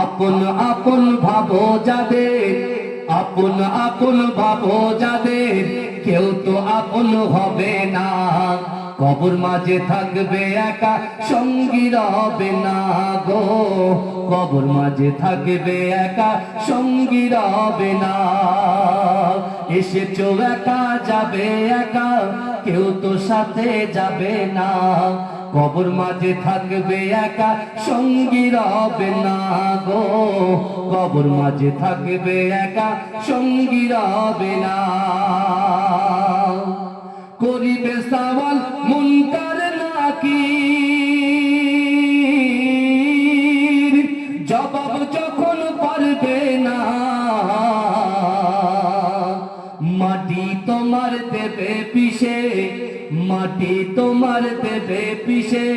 আপন আপন ভাবো যাদের, আপন আপন ভাবো যাদের, কেউ তো আপন হবে না। কবর মাঝে থাকবে একা, সঙ্গী রবে না গো। কবর মাঝে থাকবে একা, সঙ্গী রবে না। এসেছো একা, যাবে একা, কেউ তো সাথে যাবে না। কবর মাঝে থাকবে একা, সঙ্গী রবে না গো। কবর মাঝে থাকবে একা, সঙ্গী রবে না। করিবে সওয়াল মুনকার নাকির, জবাব যখন পারবে না। মাটি তোমার দেবে পিষে, মাটি তোমার দেবে পিষে,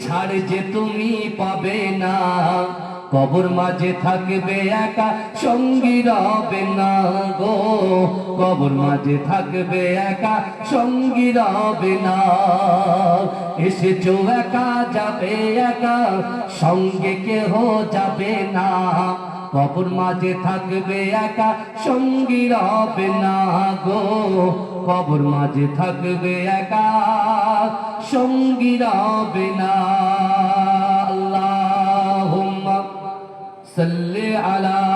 ছাড় যে তুমি পাবে না। কবর মাঝে থাকবে একা, সঙ্গী রবে না গো। কবর মাঝে থাকবে একা, সঙ্গী রবে না। এসেছো একা, যাবে একা, সঙ্গে কেহ যাবে না। কবর মাঝে থাকবে একা, সঙ্গী রবে না গো। কবর মাঝে থাকবে একা, সঙ্গী রবে না। আল্লাহুম্মা সাল্লি আলা